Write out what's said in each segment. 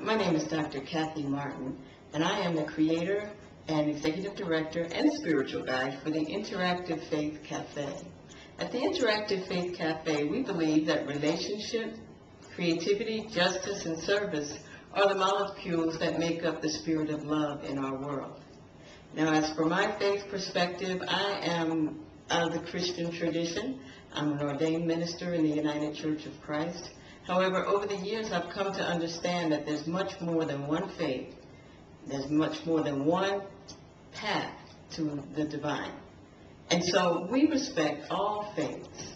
My name is Dr. Kathy Martin, and I am the creator and executive director and spiritual guide for the Interactive Faith Cafe. At the Interactive Faith Cafe, we believe that relationship, creativity, justice, and service are the molecules that make up the spirit of love in our world. Now, as for my faith perspective, I am out of the Christian tradition. I'm an ordained minister in the United Church of Christ. However, over the years, I've come to understand that there's much more than one faith. There's much more than one path to the divine. And so we respect all faiths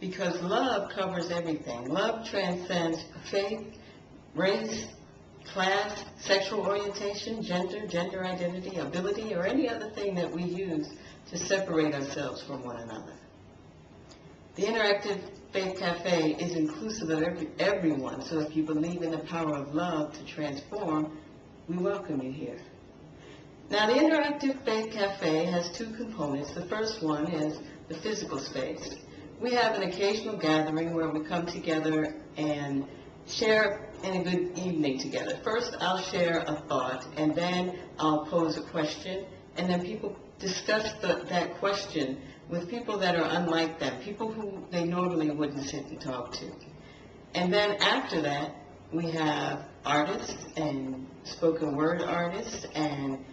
because love covers everything. Love transcends faith, race, class, sexual orientation, gender identity, ability, or any other thing that we use to separate ourselves from one another. The Interactive Faith Cafe is inclusive of everyone, so if you believe in the power of love to transform, we welcome you here. Now, the Interactive Faith Cafe has two components. The first one is the physical space. We have an occasional gathering where we come together and share in a good evening together. First, I'll share a thought, and then I'll pose a question, and then people discuss that question with people that are unlike them, people who they normally wouldn't sit and talk to. And then after that, we have artists and spoken word artists and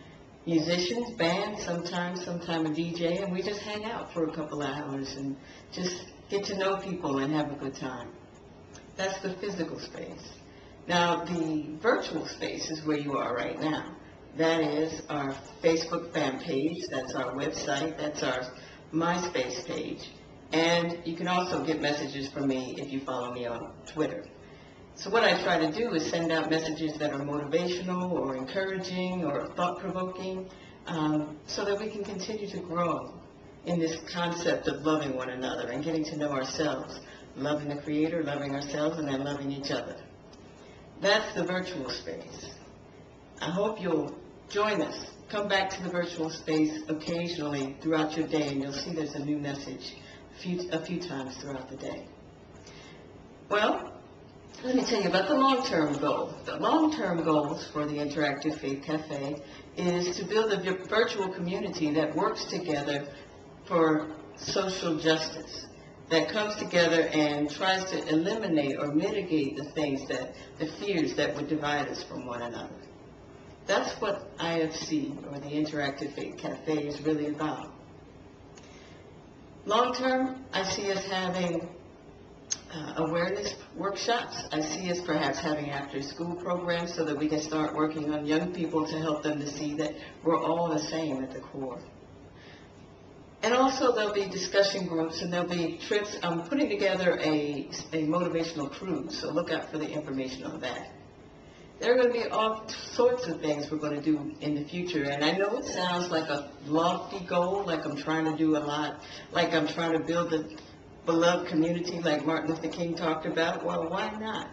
musicians, bands, sometimes a DJ, and we just hang out for a couple of hours and just get to know people and have a good time. That's the physical space. Now, the virtual space is where you are right now. That is our Facebook fan page, that's our website, that's our MySpace page, and you can also get messages from me if you follow me on Twitter. So what I try to do is send out messages that are motivational or encouraging or thought-provoking so that we can continue to grow in this concept of loving one another and getting to know ourselves, loving the Creator, loving ourselves, and then loving each other. That's the virtual space. I hope you'll join us. Come back to the virtual space occasionally throughout your day, and you'll see there's a new message a few times throughout the day. Well, let me tell you about the long-term goal. The long-term goals for the Interactive Faith Cafe is to build a virtual community that works together for social justice, that comes together and tries to eliminate or mitigate the fears that would divide us from one another. That's what IFC, or the Interactive Faith Cafe, is really about. Long term, I see us having awareness workshops. I see us perhaps having after-school programs so that we can start working on young people to help them to see that we're all the same at the core. And also there'll be discussion groups and there'll be trips. I'm putting together a motivational cruise, so look out for the information on that. There are going to be all sorts of things we're going to do in the future, and I know it sounds like a lofty goal, like I'm trying to do a lot, like I'm trying to build a beloved community like Martin Luther King talked about. Well, why not?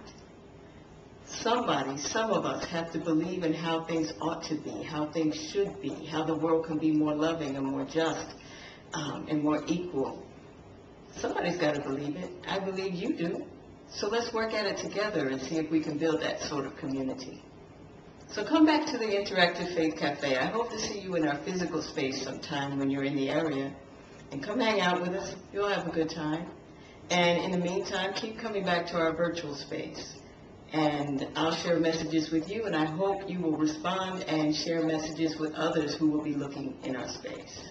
Some of us have to believe in how things ought to be, how things should be, how the world can be more loving and more just and more equal. Somebody's got to believe it. I believe you do. So let's work at it together and see if we can build that sort of community. So come back to the Interactive Faith Cafe. I hope to see you in our physical space sometime when you're in the area. And come hang out with us. You'll have a good time. And in the meantime, keep coming back to our virtual space. And I'll share messages with you, and I hope you will respond and share messages with others who will be looking in our space.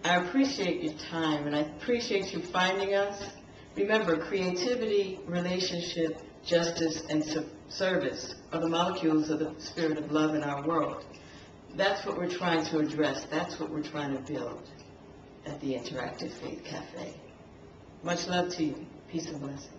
I appreciate your time, and I appreciate you finding us. Remember, creativity, relationship, justice, and service are the molecules of the spirit of love in our world. That's what we're trying to address. That's what we're trying to build at the Interactive Faith Cafe. Much love to you. Peace and blessings.